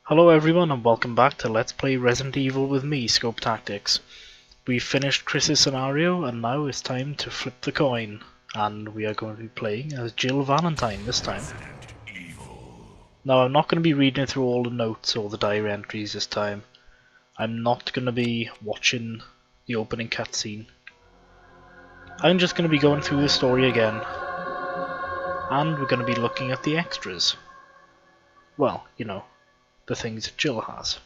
Hello everyone and welcome back to Let's Play Resident Evil with me, Scopetactics. We've finished Chris's scenario and now it's time to flip the coin. And we are going to be playing as Jill Valentine this time. Now I'm not going to be reading through all the notes or the diary entries this time. I'm not going to be watching the opening cutscene. I'm just going to be going through the story again. And we're going to be looking at the extras. Well, you know, the things Jill has.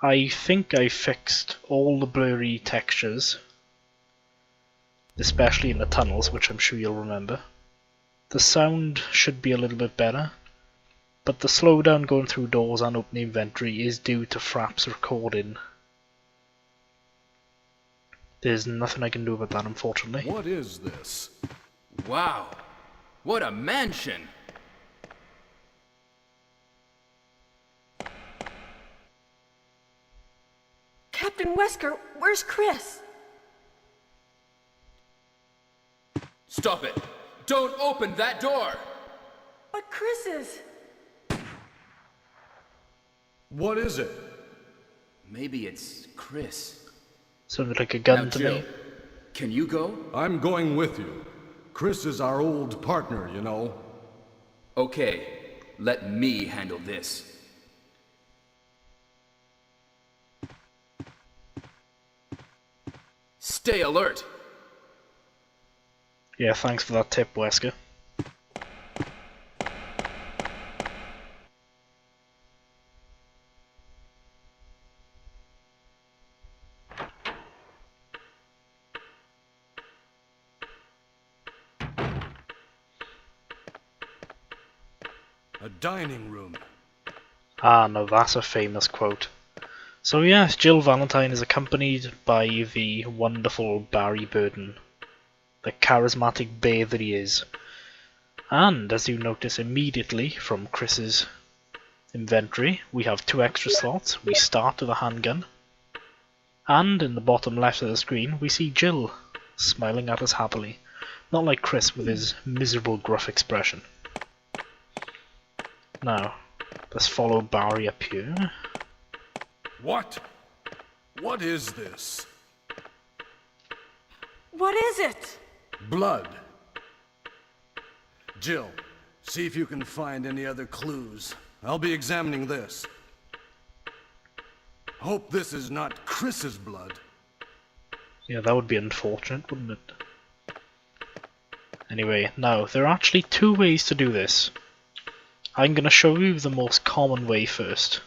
I think I fixed all the blurry textures, especially in the tunnels, which I'm sure you'll remember. The sound should be a little bit better, but the slowdown going through doors and opening inventory is due to Frapp's recording. There's nothing I can do about that, unfortunately. What is this? Wow, what a mansion! Captain Wesker, where's Chris? Stop it! Don't open that door! But Chris is... What is it? Maybe it's Chris. Sounded like a gun Now, to Jill, me. can you go? I'm going with you. Chris is our old partner, you know. Okay, let me handle this. Stay alert! Yeah, thanks for that tip, Wesker. A dining room. Ah, no, that's a famous quote. So yes, Jill Valentine is accompanied by the wonderful Barry Burton, the charismatic bear that he is. And as you notice immediately from Chris's inventory, we have 2 extra slots. We start with a handgun, and in the bottom left of the screen we see Jill smiling at us happily, not like Chris with his miserable gruff expression. Now, let's follow Barry up here. What? What is this? What is it? Blood. Jill, see if you can find any other clues. I'll be examining this. Hope this is not Chris's blood. Yeah, that would be unfortunate, wouldn't it? Anyway, now, there are actually 2 ways to do this. I'm going to show you the most common way first.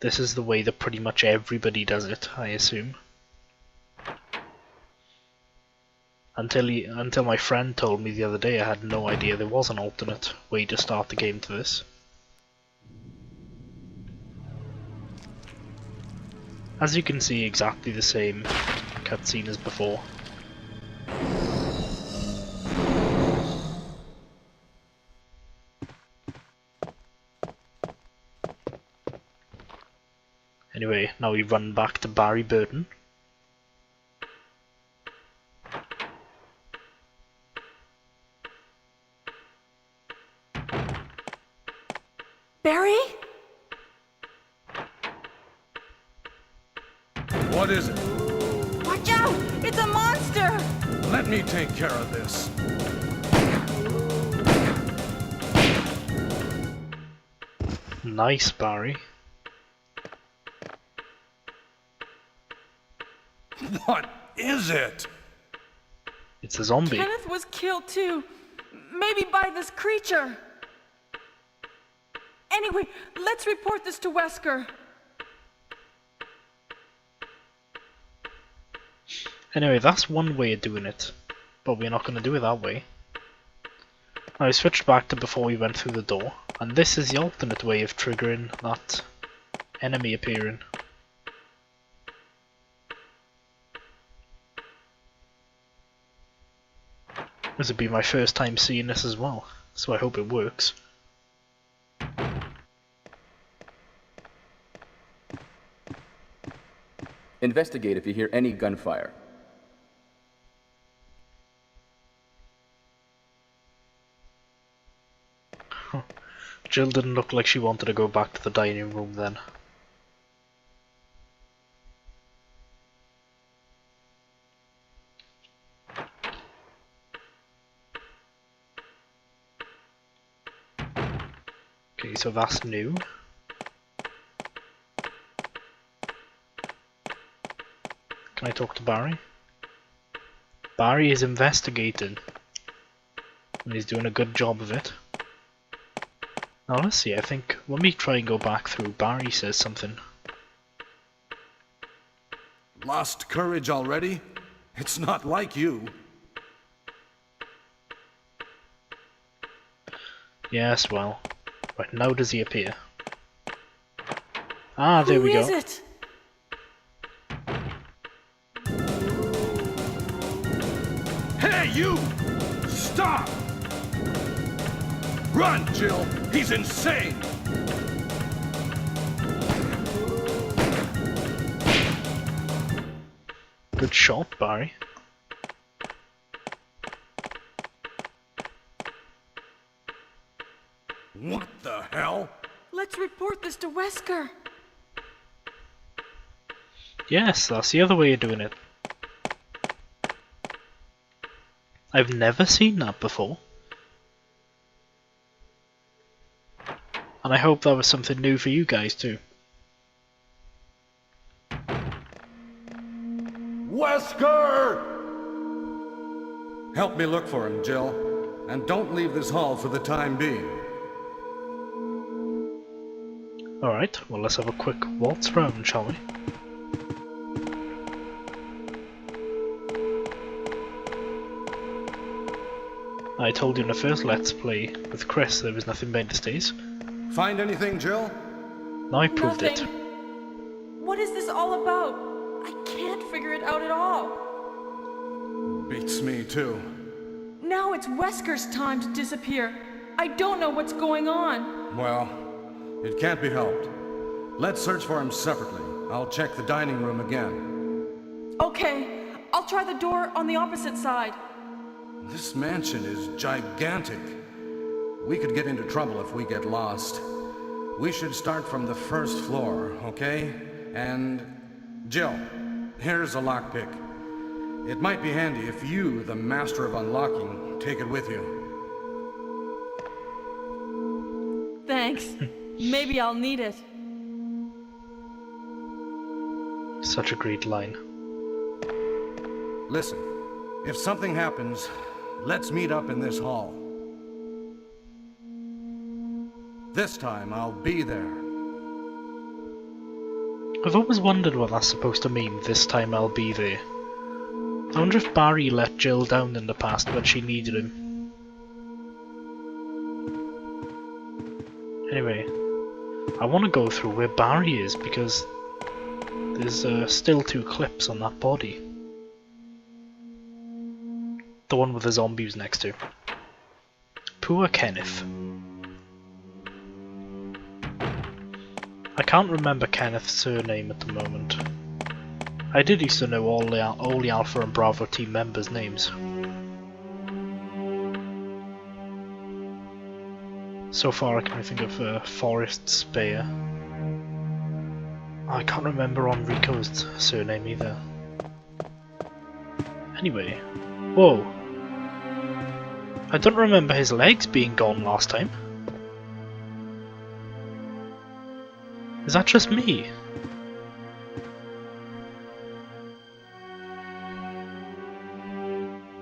This is the way that pretty much everybody does it, I assume. Until my friend told me the other day, I had no idea there was an alternate way to start the game to this. As you can see, exactly the same cutscene as before. Anyway, now we run back to Barry Burton. Barry? What is it? Watch out! It's a monster! Let me take care of this. Nice, Barry. What is it? It's a zombie. Kenneth was killed too. Maybe by this creature. Anyway, let's report this to Wesker. Anyway, that's one way of doing it, but we're not going to do it that way. Now I switched back to before we went through the door, and this is the alternate way of triggering that enemy appearing. This would be my first time seeing this as well, so I hope it works. Investigate if you hear any gunfire. Jill didn't look like she wanted to go back to the dining room then. Okay, so that's new. Can I talk to Barry? Barry is investigating. And he's doing a good job of it. Now let's see, I think when we try and go back through, Barry says something. Lost courage already? It's not like you. Yes, well. Right, now does he appear? Ah, there we go. Who is it? Hey, you! Stop! Run, Jill! He's insane! Good shot, Barry. What the hell? Let's report this to Wesker. Yes, that's the other way of doing it. I've never seen that before. And I hope that was something new for you guys too. Wesker! Help me look for him, Jill. And don't leave this hall for the time being. Alright, well let's have a quick waltz round, shall we? I told you in the first Let's Play with Chris there was nothing behind the stairs. Find anything, Jill? Now I proved Nothing. it. What is this all about? I can't figure it out at all. Beats me, too. Now it's Wesker's time to disappear. I don't know what's going on. Well, it can't be helped. Let's search for him separately. I'll check the dining room again. Okay, I'll try the door on the opposite side. This mansion is gigantic. We could get into trouble if we get lost. We should start from the first floor, okay? And Jill, here's a lockpick. It might be handy if you, the master of unlocking, take it with you. Thanks. Maybe I'll need it. Such a great line. Listen, if something happens, let's meet up in this hall. This time I'll be there. I've always wondered what that's supposed to mean, this time I'll be there. I wonder if Barry let Jill down in the past when she needed him. Anyway, I want to go through where Barry is because there's still 2 clips on that body. The one with the zombies next to. Poor Kenneth. I can't remember Kenneth's surname at the moment. I did used to know all the Alpha and Bravo team members' names. So far I can only think of Forrest Spear. I can't remember Enrico's surname either. Anyway, whoa. I don't remember his legs being gone last time. Is that just me?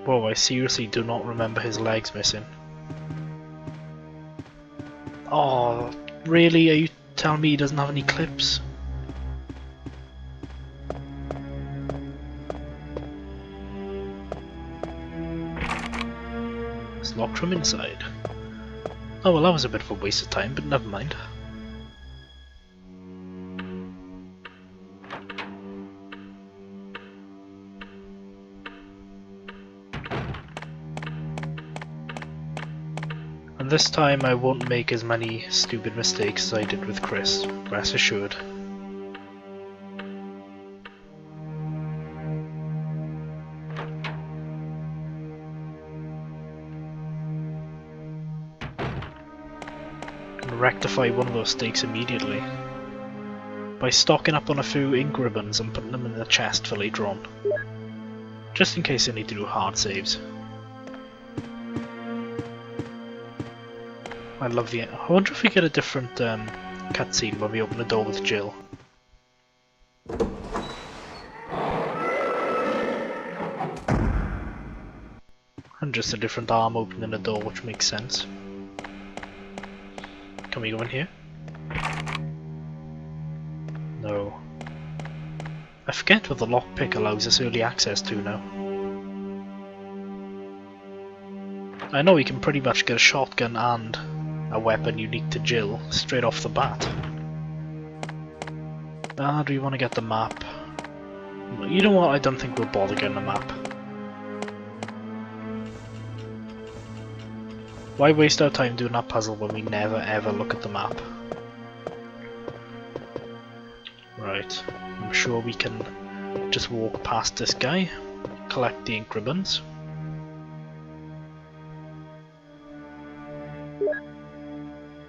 Whoa, I seriously do not remember his legs missing. Oh, really? Are you telling me he doesn't have any clips? It's locked from inside. Oh well, that was a bit of a waste of time, but never mind. And this time I won't make as many stupid mistakes as I did with Chris, rest assured. can rectify one of those stakes immediately by stocking up on a few ink ribbons and putting them in the chest for later on, just in case I need to do hard saves. I love the... I wonder if we get a different cutscene when we open the door with Jill. And just a different arm opening the door, which makes sense. Can we go in here? No. I forget what the lockpick allows us early access to now. I know we can pretty much get a shotgun and a weapon unique to Jill straight off the bat. Do we want to get the map? You know what, I don't think we'll bother getting the map. Why waste our time doing that puzzle when we never ever look at the map? Right, I'm sure we can just walk past this guy, collect the ink ribbons.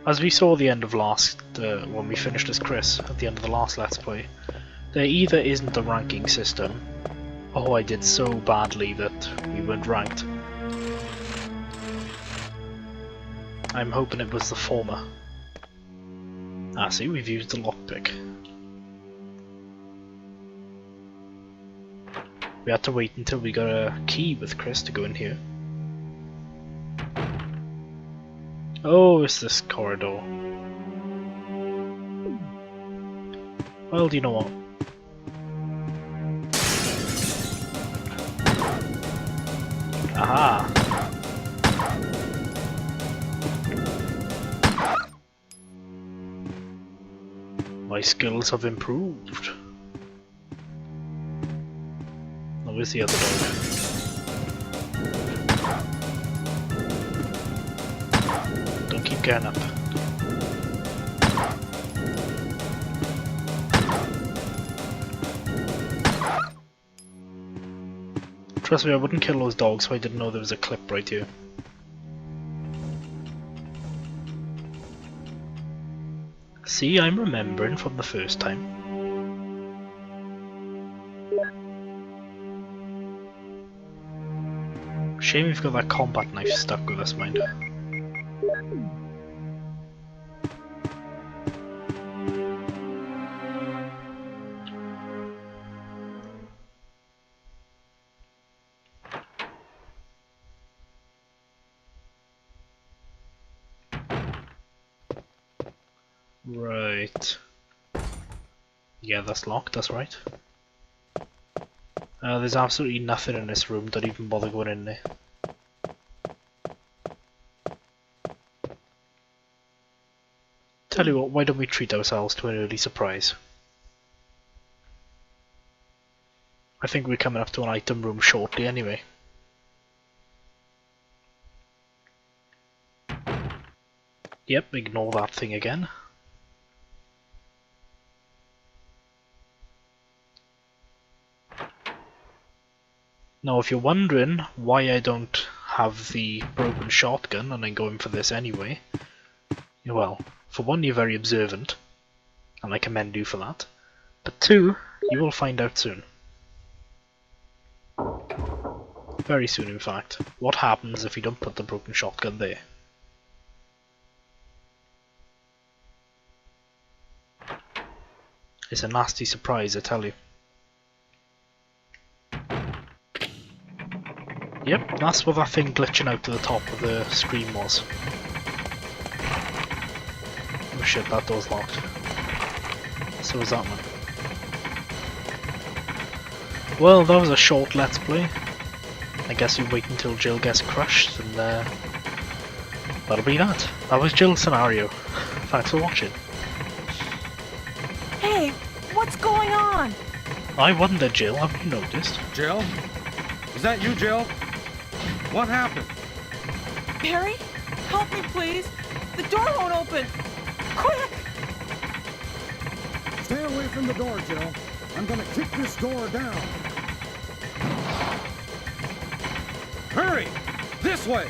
As we saw at the end of when we finished as Chris, at the end of the last Let's Play, there either isn't a ranking system, or I did so badly that we weren't ranked. I'm hoping it was the former. Ah, see, we've used the lockpick. We had to wait until we got a key with Chris to go in here. Oh, it's this corridor. Well, do you know what? Aha! My skills have improved. Now where's the other dog? Don't keep getting up. Trust me, I wouldn't kill those dogs if I didn't know there was a clip right here. See, I'm remembering from the first time. Shame we've got that combat knife stuck with us, mind. Right. Yeah, that's locked, that's right. There's absolutely nothing in this room, don't even bother going in there. Tell you what, why don't we treat ourselves to an early surprise? I think we're coming up to an item room shortly anyway. Yep, ignore that thing again. Now if you're wondering why I don't have the broken shotgun and I'm going for this anyway, well, for one, you're very observant, and I commend you for that, but two, you will find out soon. Very soon in fact, what happens if you don't put the broken shotgun there. It's a nasty surprise, I tell you. Yep, that's what that thing glitching out to the top of the screen was. Oh shit, that door's locked. So is that one. Well, that was a short Let's Play. I guess we wait until Jill gets crushed and that'll be that. That was Jill's scenario. Thanks for watching. Hey, what's going on? I wonder, Jill, have you noticed? Jill? Is that you, Jill? What happened? Barry, help me please. The door won't open. Quick! Stay away from the door, Jill. I'm gonna kick this door down. Hurry! This way!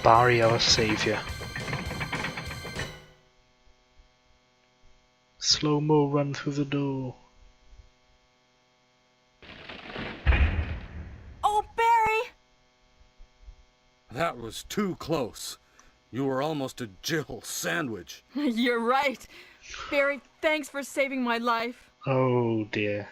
Barry, our saviour. Slow-mo run through the door. Oh, Barry! That was too close. You were almost a Jill sandwich. You're right. Barry, thanks for saving my life. Oh dear.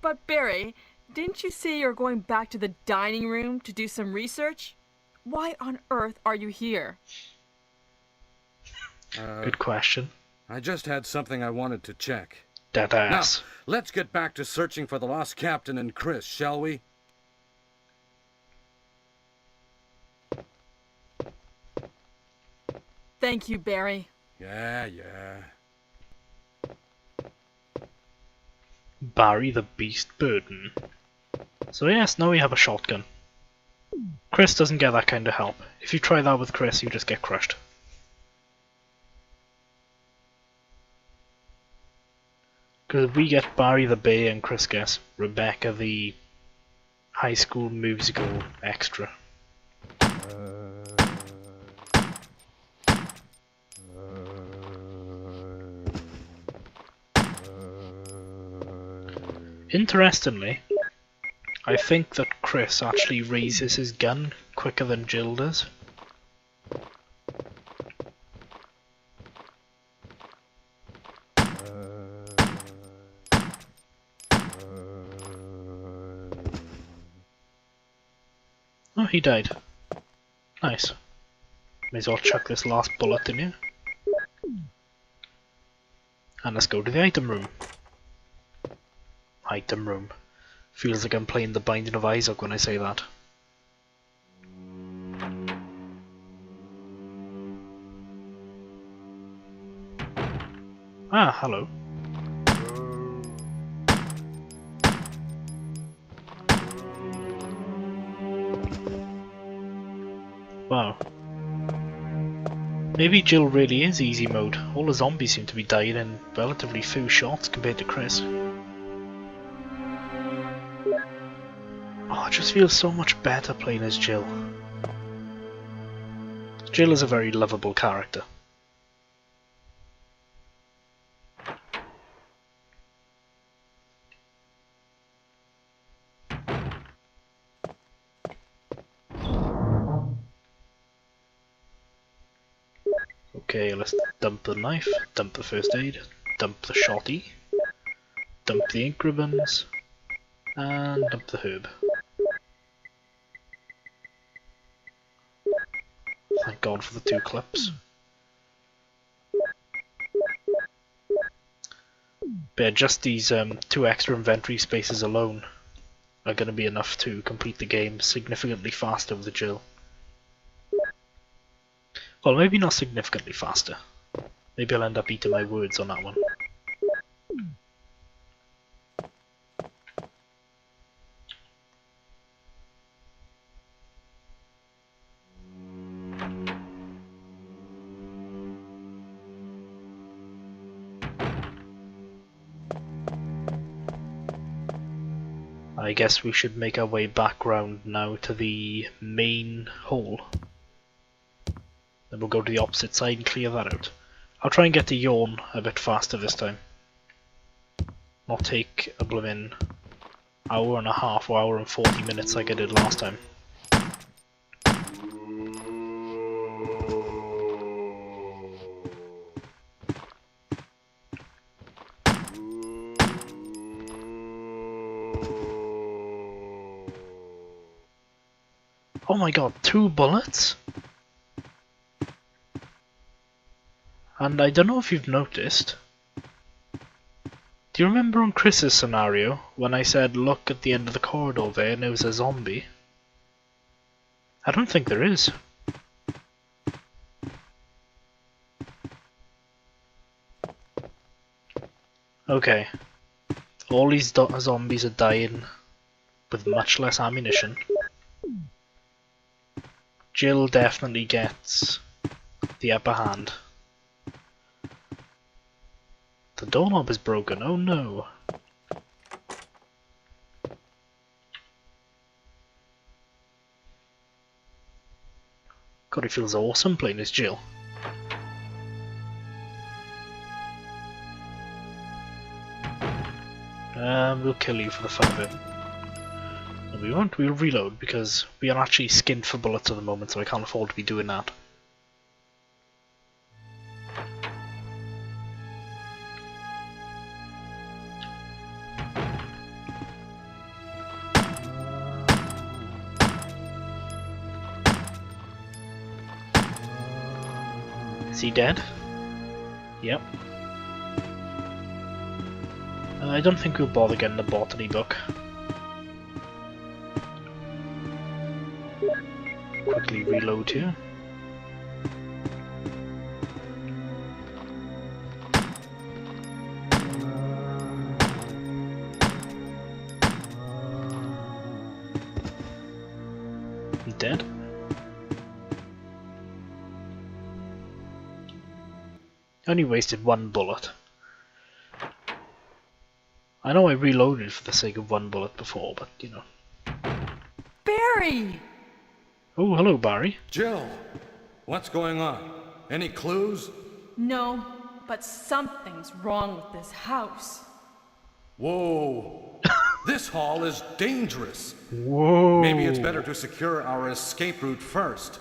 But Barry, didn't you say you're going back to the dining room to do some research? Why on earth are you here? Good question. I just had something I wanted to check. Dead Now, ass. let's get back to searching for the lost captain and Chris, shall we? Thank you, Barry. Yeah. Barry the Beast Burden. So yes, now we have a shotgun. Chris doesn't get that kind of help. If you try that with Chris, you just get crushed. Because we get Barry the Bay and Chris gets Rebecca the High School Musical extra. Interestingly, I think that Chris actually raises his gun quicker than Jill does. Oh, he died. Nice. May as well chuck this last bullet in here. And let's go to the item room. Item room. Feels like I'm playing The Binding of Isaac when I say that. Ah, hello. Wow. Maybe Jill really is easy mode. All the zombies seem to be dying in relatively few shots compared to Chris. Oh, it just feels so much better playing as Jill. Jill is a very lovable character. Okay, let's dump the knife, dump the first aid, dump the shotty, dump the ink ribbons, and dump the herb. Thank God for the 2 clips. But yeah, just these 2 extra inventory spaces alone are going to be enough to complete the game significantly faster with the Jill. Well, maybe not significantly faster. Maybe I'll end up eating my words on that one. I guess we should make our way back round now to the main hall. Then we'll go to the opposite side and clear that out. I'll try and get to yawn a bit faster this time. Not take a blooming hour and a half or hour and 40 minutes like I did last time. Oh my god, 2 bullets? And I don't know if you've noticed. Do you remember on Chris's scenario when I said look at the end of the corridor there and there was a zombie? I don't think there is. Okay. All these zombies are dying with much less ammunition. Jill definitely gets the upper hand. The doorknob is broken, oh no. God, it feels awesome playing as Jill. We'll kill you for the fun of it. No, we won't, we'll reload because we are actually skinned for bullets at the moment, so I can't afford to be doing that. Is he dead? Yep. I don't think we'll bother getting the botany book. Quickly reload here. He dead? Only wasted one bullet. I know I reloaded for the sake of one bullet before, but you know. Barry! Oh, hello, Barry. Jill, what's going on? Any clues? No, but something's wrong with this house. Whoa. This hall is dangerous. Whoa. Maybe it's better to secure our escape route first.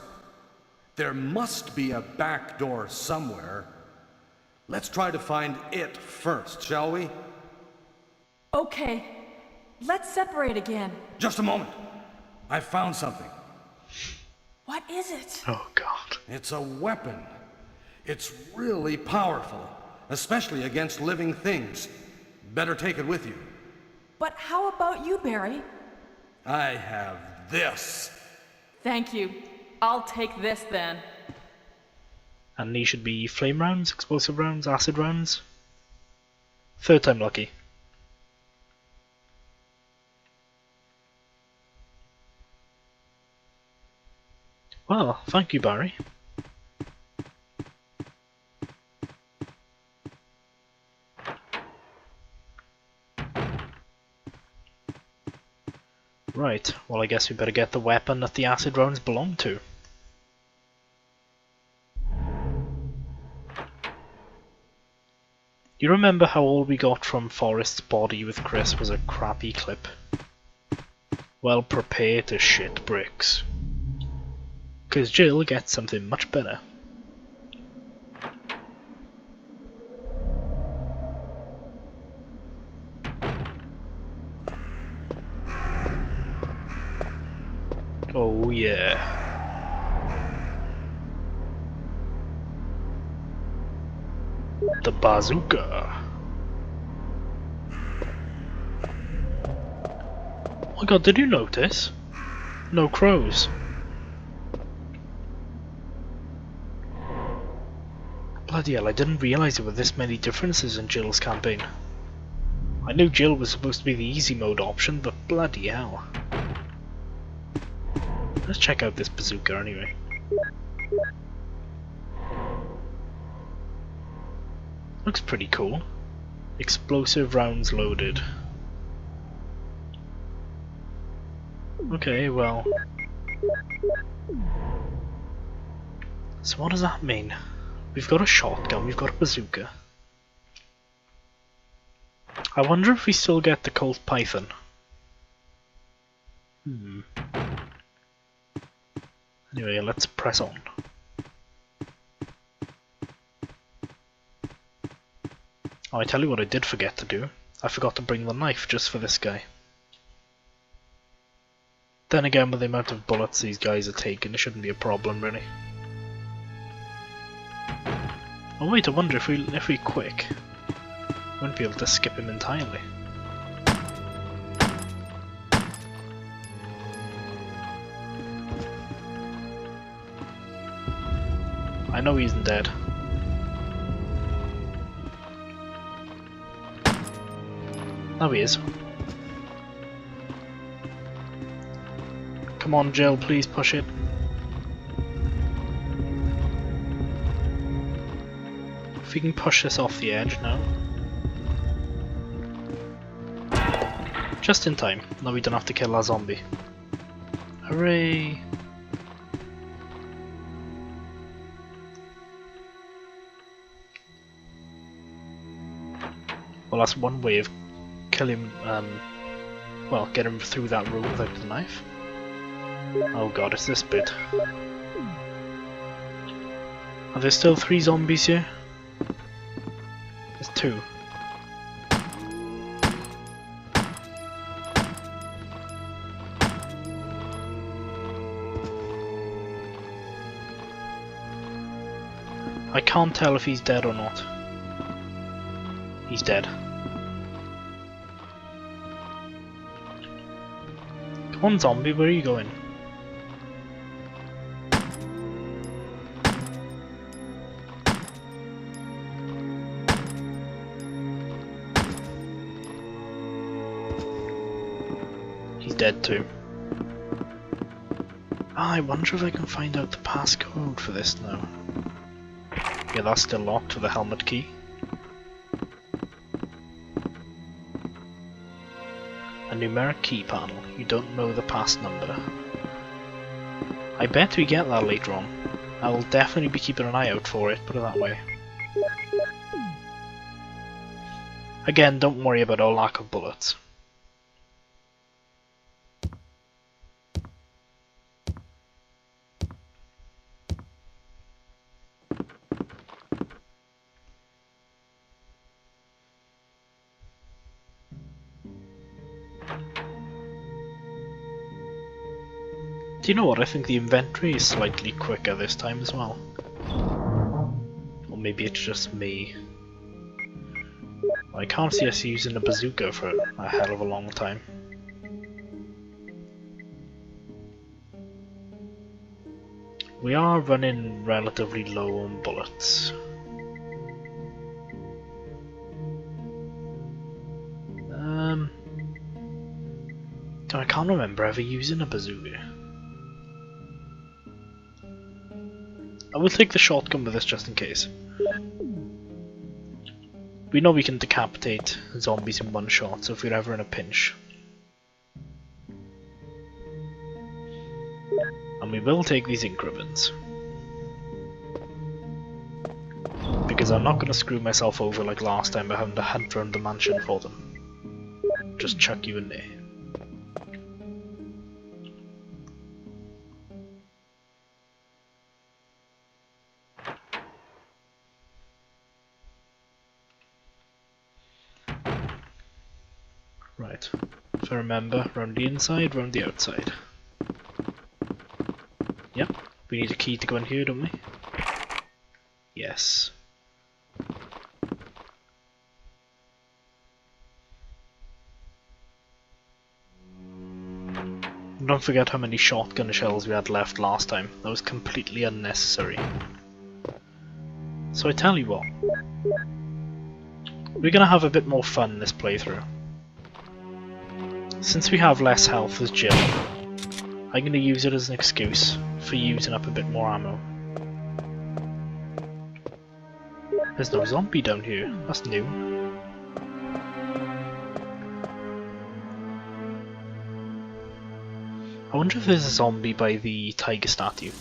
There must be a back door somewhere. Let's try to find it first, shall we? Okay, let's separate again. Just a moment. I found something. What is it? Oh, God. It's a weapon. It's really powerful, especially against living things. Better take it with you. But how about you, Barry? I have this. Thank you. I'll take this then. And these should be flame rounds, explosive rounds, acid rounds. Third time lucky. Well, thank you, Barry. Right, well I guess we better get the weapon that the acid rounds belong to. You remember how all we got from Forrest's body with Chris was a crappy clip? Well, prepare to shit bricks. 'Cause Jill gets something much better. Oh yeah. The bazooka. Oh my god, did you notice? No crows. Bloody hell, I didn't realise there were this many differences in Jill's campaign. I knew Jill was supposed to be the easy mode option, but bloody hell. Let's check out this bazooka anyway. Looks pretty cool. Explosive rounds loaded. Okay, well. So what does that mean? We've got a shotgun, we've got a bazooka. I wonder if we still get the Colt Python. Anyway, let's press on. Oh, I tell you what I did forget to do. I forgot to bring the knife just for this guy. Then again, with the amount of bullets these guys are taking, it shouldn't be a problem, really. Oh wait, I wonder if we quick, we won't be able to skip him entirely. I know he isn't dead. Now he is. Come on, Jill, please push it. If we can push this off the edge now. Just in time. Now we don't have to kill our zombie. Hooray! Well, that's one way of kill him, well, get him through that room without the knife. Oh god, it's this bit. Are there still 3 zombies here? There's 2. I can't tell if he's dead or not. He's dead. Come on, zombie, where are you going? He's dead too. Ah, I wonder if I can find out the passcode for this now. Yeah, that's still locked with the helmet key. A numeric key panel. You don't know the pass number. I bet we get that later on. I will definitely be keeping an eye out for it, put it that way. Again, don't worry about our lack of bullets. Do you know what? I think the inventory is slightly quicker this time as well. Or maybe it's just me. I can't see us using a bazooka for a hell of a long time. We are running relatively low on bullets. I can't remember ever using a bazooka. I will take the shotgun with us just in case. We know we can decapitate zombies in one shot, so if we're ever in a pinch. And we will take these ink ribbons. Because I'm not going to screw myself over like last time by having to hunt around the mansion for them. Just chuck you in there. Right, so remember, round the inside, round the outside. Yep, we need a key to go in here, don't we? Yes. Don't forget how many shotgun shells we had left last time. That was completely unnecessary. So I tell you what, we're gonna have a bit more fun this playthrough. Since we have less health as Jill, I'm going to use it as an excuse for using up a bit more ammo. There's no zombie down here, that's new. I wonder if there's a zombie by the tiger statue.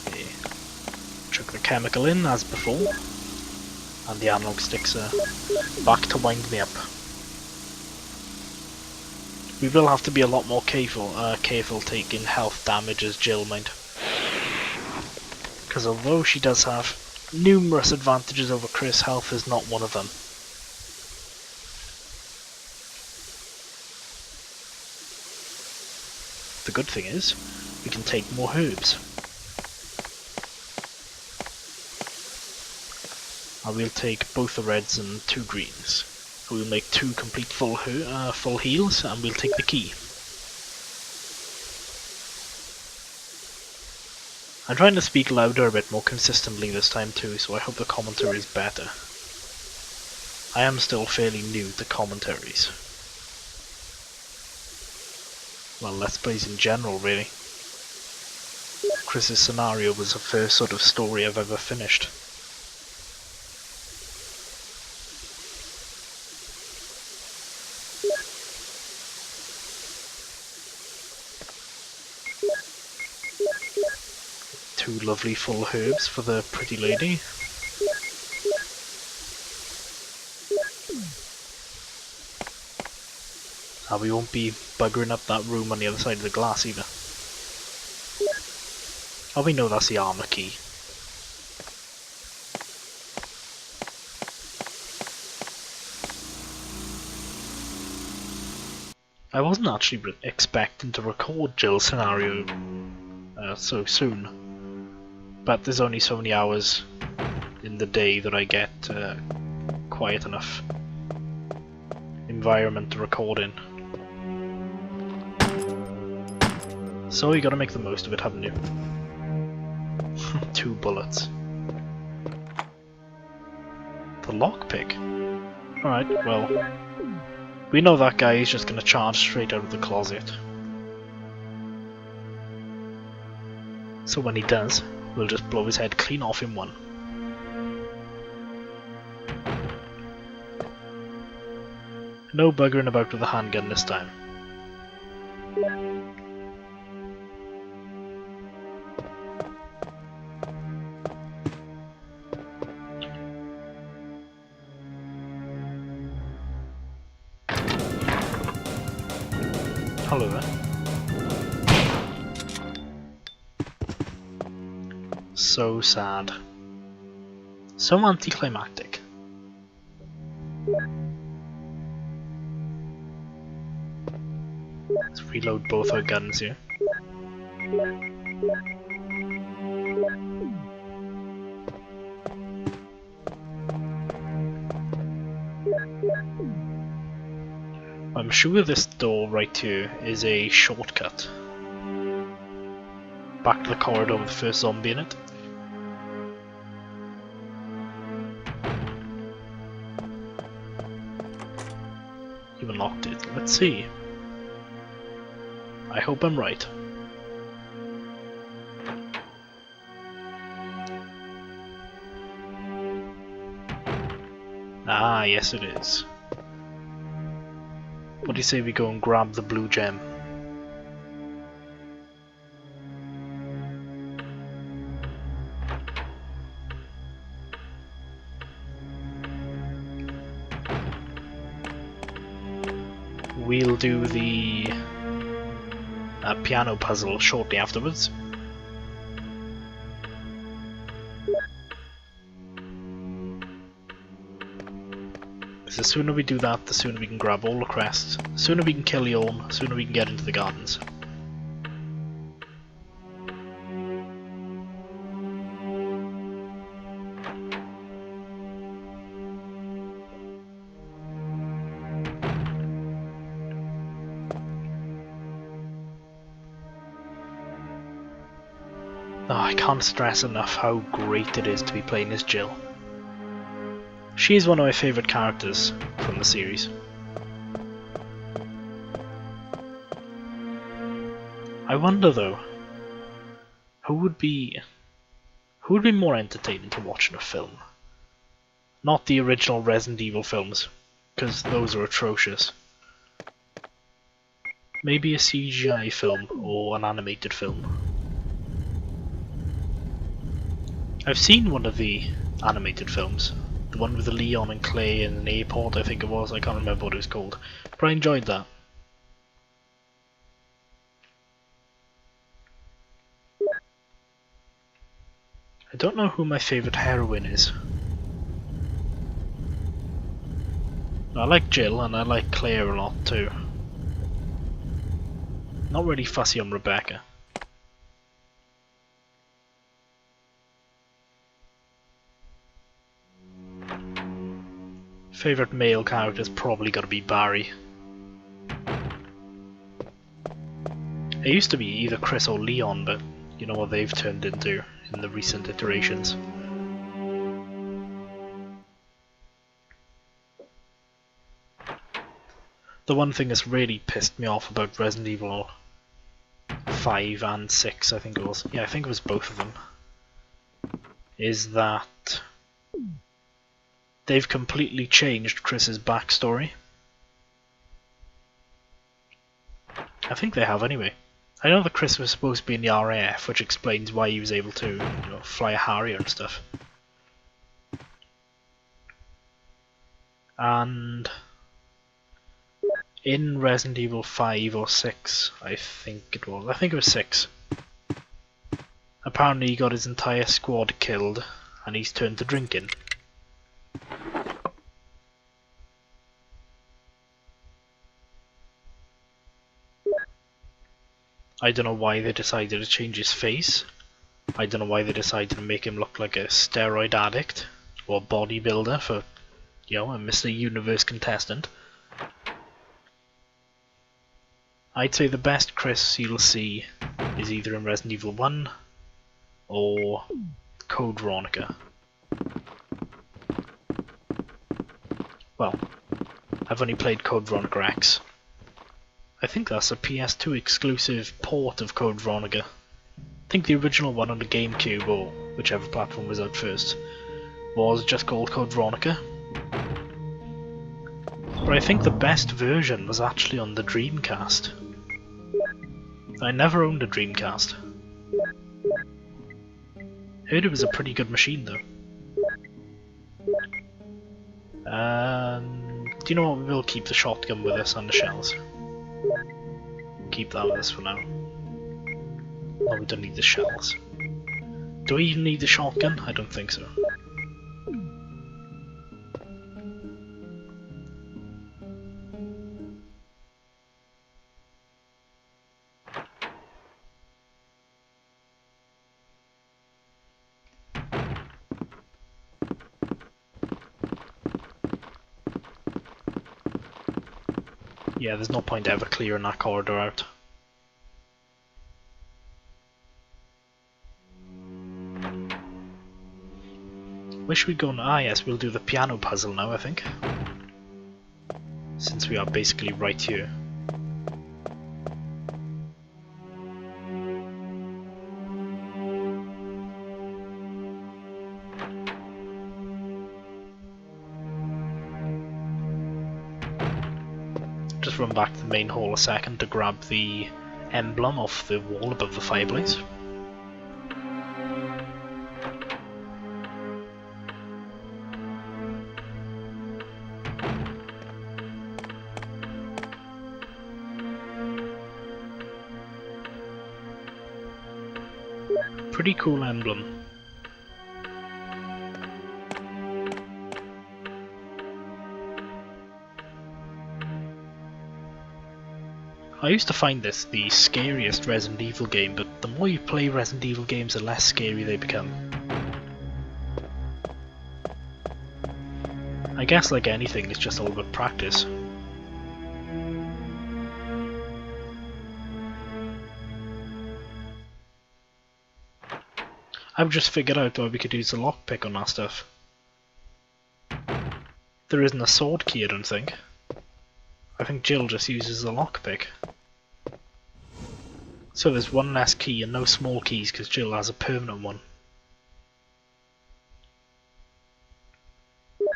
Okay, chuck the chemical in as before. And the analog sticks are back to wind me up. We will have to be a lot more careful taking health damage as Jill might. Because although she does have numerous advantages over Chris, health is not one of them. The good thing is, we can take more herbs. I will take both the reds and 2 greens. We'll make 2 complete full heals, and we'll take the key. I'm trying to speak louder a bit more consistently this time too, so I hope the commentary is better. I am still fairly new to commentaries. Well, Let's Plays in general, really. Chris's scenario was the first sort of story I've ever finished. 2 lovely full herbs for the pretty lady. And we won't be buggering up that room on the other side of the glass either. Oh, we know that's the armor key. I wasn't actually expecting to record Jill's scenario so soon, but there's only so many hours in the day that I get quiet enough environment to record in. So you gotta make the most of it, haven't you? 2 bullets. The lockpick? Alright, well, we know that guy is just gonna charge straight out of the closet. So when he does, we'll just blow his head clean off in one. No buggering about with the handgun this time. Hello there. So sad. So anticlimactic. Let's reload both our guns here. I'm sure this door right here is a shortcut back to the corridor with the first zombie in it. You unlocked it. Let's see. I hope I'm right. Ah, yes it is. What do you say we go and grab the blue gem? We'll do the piano puzzle shortly afterwards. The sooner we do that, the sooner we can grab all the crests, the sooner we can kill Yawn, the sooner we can get into the gardens. Oh, I can't stress enough how great it is to be playing as Jill. She's one of my favourite characters from the series. I wonder though, who would be more entertaining to watch in a film? Not the original Resident Evil films, because those are atrocious. Maybe a CGI film or an animated film. I've seen one of the animated films. The one with the Leon and Clay in an airport, I think it was. I can't remember what it was called. But I enjoyed that. I don't know who my favourite heroine is. I like Jill and I like Claire a lot too. Not really fussy on Rebecca. Favourite male character's probably gotta be Barry. It used to be either Chris or Leon, but you know what they've turned into in the recent iterations. The one thing that's really pissed me off about Resident Evil 5 and 6, I think it was, yeah, I think it was both of them, is that they've completely changed Chris's backstory. I think they have anyway. I know that Chris was supposed to be in the RAF, which explains why he was able to, fly a Harrier and stuff. And in Resident Evil 5 or 6, I think it was 6, apparently he got his entire squad killed and he's turned to drinking. I don't know why they decided to change his face. I don't know why they decided to make him look like a steroid addict or bodybuilder for, a Mr. Universe contestant. I'd say the best Chris you'll see is either in Resident Evil 1 or Code Veronica. Well, I've only played Code Veronica X. I think that's a PS2 exclusive port of Code Veronica. I think the original one on the GameCube, or whichever platform was out first, was just called Code Veronica. But I think the best version was actually on the Dreamcast. I never owned a Dreamcast. Heard it was a pretty good machine though. Do you know what? We'll keep the shotgun with us and the shells. Keep that with us for now. No, we don't need the shells. Do we even need the shotgun? I don't think so. Yeah, there's no point ever clearing that corridor out. Wish we'd gone. Ah, yes, we'll do the piano puzzle now, I think. Since we are basically right here. Just run back to the main hall a second to grab the emblem off the wall above the fireplace. Pretty cool emblem. I used to find this the scariest Resident Evil game, but the more you play Resident Evil games, the less scary they become. I guess like anything, it's just all about practice. I've just figured out why we could use the lockpick on that stuff. There isn't a sword key, I don't think. I think Jill just uses the lockpick. So there's one less key and no small keys because Jill has a permanent one. Of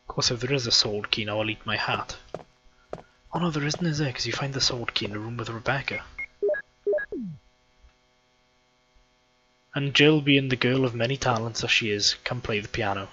course, if there is a sword key now, I'll eat my hat. Oh no, there isn't, is there? Because you find the sword key in the room with Rebecca. And Jill, being the girl of many talents as she is, can play the piano.